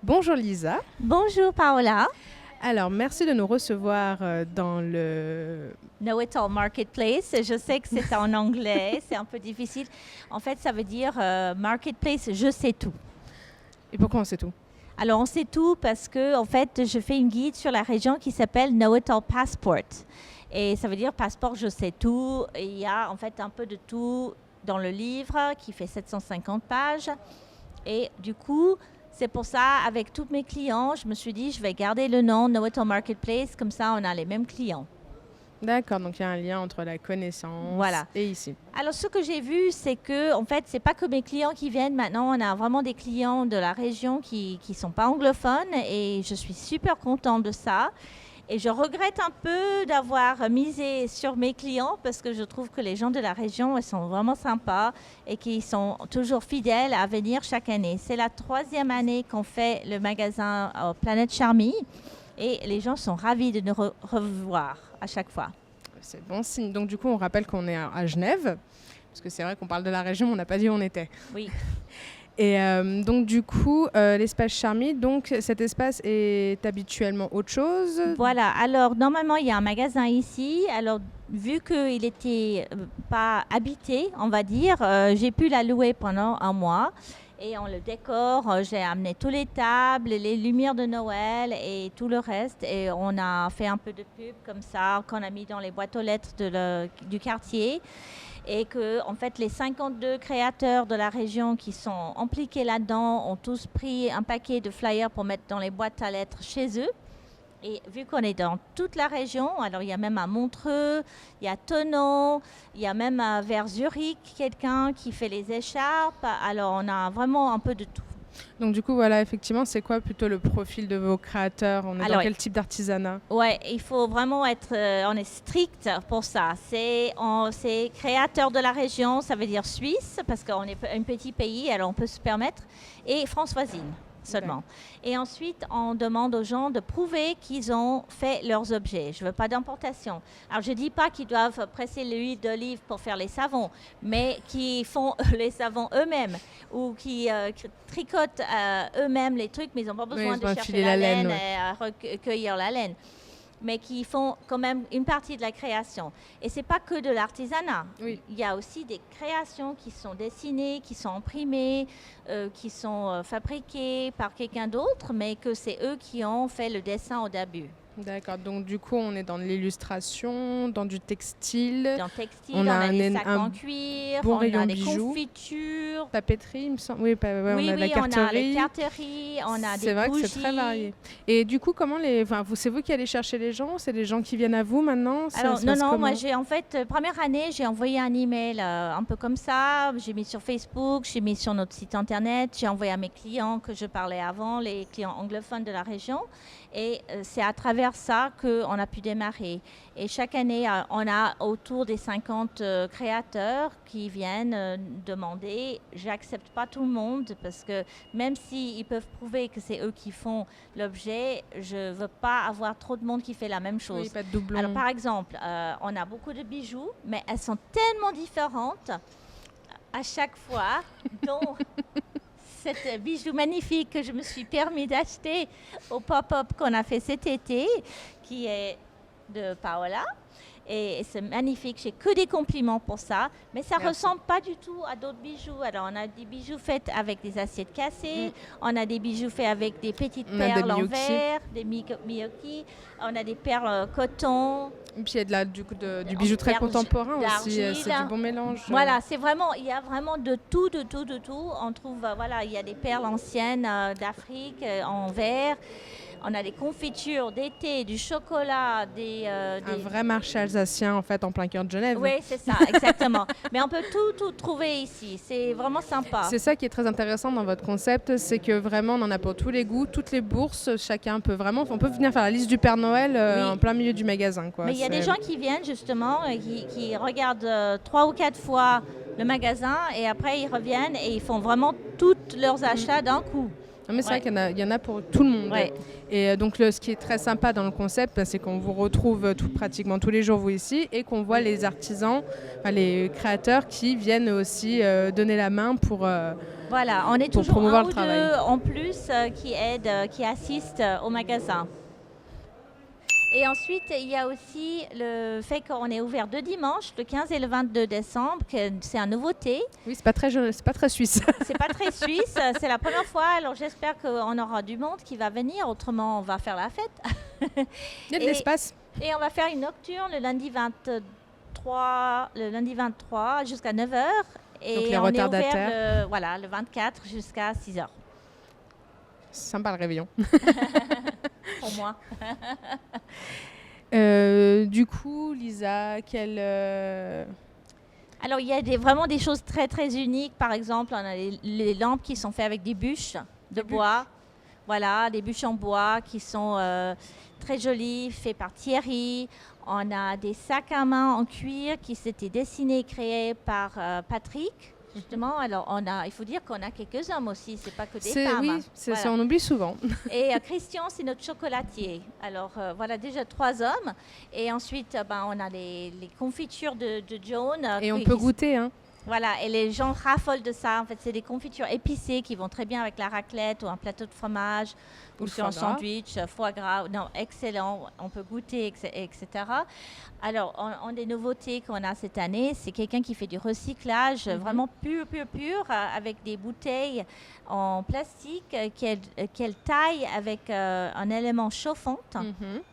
Bonjour Lisa. Bonjour Paola. Alors, merci de nous recevoir dans le... Know It All Marketplace. Je sais que c'est en anglais, c'est un peu difficile. En fait, ça veut dire Marketplace, je sais tout. Et pourquoi on sait tout? Alors, on sait tout parce que, en fait, je fais une guide sur la région qui s'appelle Know It All Passport. Et ça veut dire passeport, je sais tout. Et il y a en fait un peu de tout dans le livre qui fait 750 pages. Et du coup, c'est pour ça, avec tous mes clients, je me suis dit, je vais garder le nom Know It All Marketplace, comme ça, on a les mêmes clients. D'accord, donc il y a un lien entre la connaissance et ici. Alors, ce que j'ai vu, c'est que, en fait, c'est pas que mes clients qui viennent. Maintenant, on a vraiment des clients de la région qui sont pas anglophones et je suis super contente de ça. Et je regrette un peu d'avoir misé sur mes clients parce que je trouve que les gens de la région, ils sont vraiment sympas et qu'ils sont toujours fidèles à venir chaque année. C'est la 3e année qu'on fait le magasin Planète Charmy et les gens sont ravis de nous revoir à chaque fois. C'est bon signe. Donc du coup, on rappelle qu'on est à Genève, parce que c'est vrai qu'on parle de la région, mais on n'a pas dit où on était. Oui. Et donc du coup, l'espace Charmy, donc cet espace est habituellement autre chose? Voilà, alors normalement il y a un magasin ici, alors vu qu'il n'était pas habité, on va dire, j'ai pu la louer pendant un mois. Et on le décore, j'ai amené toutes les tables, les lumières de Noël et tout le reste. Et on a fait un peu de pub comme ça, qu'on a mis dans les boîtes aux lettres du quartier. Et que, en fait, les 52 créateurs de la région qui sont impliqués là-dedans ont tous pris un paquet de flyers pour mettre dans les boîtes à lettres chez eux. Et vu qu'on est dans toute la région, alors il y a même à Montreux, il y a Thonon, il y a même vers Zurich quelqu'un qui fait les écharpes. Alors on a vraiment un peu de tout. Donc du coup, voilà, effectivement, c'est quoi plutôt le profil de vos créateurs? On est dans quel type d'artisanat? Ouais, il faut vraiment être, on est strict pour ça. C'est créateurs de la région, ça veut dire Suisse, parce qu'on est un petit pays, alors on peut se permettre, et France voisine seulement. Okay. Et ensuite, on demande aux gens de prouver qu'ils ont fait leurs objets. Je ne veux pas d'importation. Alors, je ne dis pas qu'ils doivent presser l'huile d'olive pour faire les savons, mais qui font les savons eux-mêmes ou qui tricotent eux-mêmes les trucs, mais ils n'ont pas besoin de chercher la laine et recueillir la laine, mais qui font quand même une partie de la création. Et ce n'est pas que de l'artisanat. Oui. Il y a aussi des créations qui sont dessinées, qui sont imprimées, qui sont fabriquées par quelqu'un d'autre, mais que c'est eux qui ont fait le dessin au début. D'accord, donc du coup on est dans l'illustration, dans du textile. Dans le textile, on a des sacs en cuir, bon on a des bijoux, confitures. Papeterie, il me semble. Oui, on a de la carterie. On a les carteries, on a des bougies. C'est vrai que c'est très varié. Et du coup, comment c'est vous qui allez chercher les gens? C'est les gens qui viennent à vous maintenant? Alors non, moi j'ai en fait, première année, j'ai envoyé un email un peu comme ça. J'ai mis sur Facebook, j'ai mis sur notre site internet, j'ai envoyé à mes clients que je parlais avant, les clients anglophones de la région. Et c'est à travers ça qu'on a pu démarrer. Et chaque année, on a autour des 50 créateurs qui viennent demander. J'accepte pas tout le monde parce que même s'ils peuvent prouver que c'est eux qui font l'objet, je veux pas avoir trop de monde qui fait la même chose. Oui, pas de doublons. Alors par exemple, on a beaucoup de bijoux, mais elles sont tellement différentes à chaque fois, dont cet bijou magnifique que je me suis permis d'acheter au pop-up qu'on a fait cet été, qui est de Paola. Et c'est magnifique, j'ai que des compliments pour ça. Mais ça ne ressemble pas du tout à d'autres bijoux. Alors, on a des bijoux faits avec des assiettes cassées. On a des bijoux faits avec des petites perles en verre, des miyoki. On a des perles coton. Et puis, il y a du bijou très contemporain aussi. C'est du bon mélange. Voilà, il y a vraiment de tout. On trouve, il y a des perles anciennes d'Afrique en verre. On a des confitures, des thés, du chocolat, un vrai marché alsacien en fait en plein cœur de Genève. Oui, c'est ça, exactement. Mais on peut tout trouver ici. C'est vraiment sympa. C'est ça qui est très intéressant dans votre concept, c'est que vraiment on en a pour tous les goûts, toutes les bourses. Chacun peut on peut venir faire la liste du Père Noël en plein milieu du magasin, quoi. Mais il y a des gens qui viennent justement, qui regardent 3 ou 4 fois le magasin et après ils reviennent et ils font vraiment tous leurs achats d'un coup. Non, mais c'est vrai qu'il y en a pour tout le monde. Ouais. Et donc ce qui est très sympa dans le concept, c'est qu'on vous retrouve pratiquement tous les jours vous ici et qu'on voit les artisans, les créateurs qui viennent aussi donner la main pour Voilà, on est pour toujours promouvoir un le ou travail. deux en plus qui aident, qui assistent au magasin. Et ensuite, il y a aussi le fait qu'on est ouvert 2 dimanches, le 15 et le 22 décembre, que c'est une nouveauté. Oui, c'est pas très suisse. C'est pas très suisse, c'est la première fois, alors j'espère qu'on aura du monde qui va venir, autrement on va faire la fête. Il y a de l'espace. Et on va faire une nocturne le lundi 23 jusqu'à 9h. Et Donc les on est retardataires. ouvert le 24 jusqu'à 6h. C'est sympa le réveillon. Pour moi. Du coup, Lisa, Alors, il y a vraiment des choses très, très uniques. Par exemple, on a les lampes qui sont faites avec des bûches de bois. Voilà, des bûches en bois qui sont très jolies, faites par Thierry. On a des sacs à main en cuir qui s'étaient dessinés et créés par Patrick. Justement, alors il faut dire qu'on a quelques hommes aussi, c'est pas que des femmes. Oui, c'est ça, on oublie souvent. Et Christian, c'est notre chocolatier. Alors voilà, déjà 3 hommes. Et ensuite, on a les confitures de Joan. Et on peut goûter, hein. Voilà, et les gens raffolent de ça. En fait, c'est des confitures épicées qui vont très bien avec la raclette ou un plateau de fromage ou sur un sandwich, foie gras. Non, excellent, on peut goûter, etc. Alors, on des nouveautés qu'on a cette année, c'est quelqu'un qui fait du recyclage vraiment pur, avec des bouteilles en plastique qu'elle taille avec un élément chauffant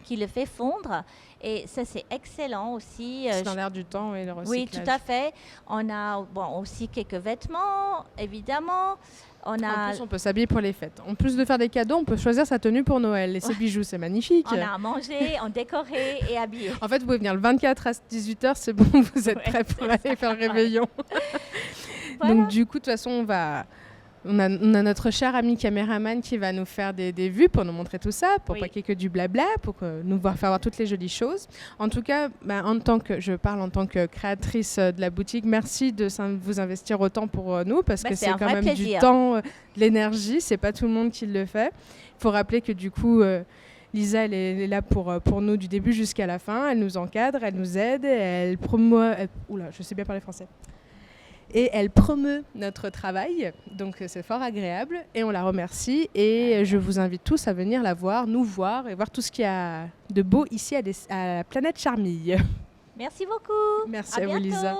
qui le fait fondre. Et ça, c'est excellent aussi. C'est dans l'air du temps, et le recyclage. Oui, tout à fait. On a aussi quelques vêtements, évidemment. En plus, on peut s'habiller pour les fêtes. En plus de faire des cadeaux, on peut choisir sa tenue pour Noël. Et ses bijoux, c'est magnifique. On a à manger, on décoré et habillé. En fait, vous pouvez venir le 24 à 18h, c'est bon, vous êtes prêts pour aller faire le réveillon. Voilà. Donc du coup, de toute façon, on a notre cher ami caméraman qui va nous faire des vues pour nous montrer tout ça, pour pas qu'il y ait que du blabla, pour nous faire voir toutes les jolies choses. En tout cas, je parle en tant que créatrice de la boutique, merci de vous investir autant pour nous, parce que c'est quand même du temps, de l'énergie, c'est pas tout le monde qui le fait. Il faut rappeler que du coup, Lisa, elle est là pour nous du début jusqu'à la fin, elle nous encadre, elle nous aide, elle promeut... je sais bien parler français. Et elle promeut notre travail, donc c'est fort agréable et on la remercie. Et je vous invite tous à venir la voir, nous voir et voir tout ce qu'il y a de beau ici à la planète Charmille. Merci beaucoup. Merci à vous, Lisa.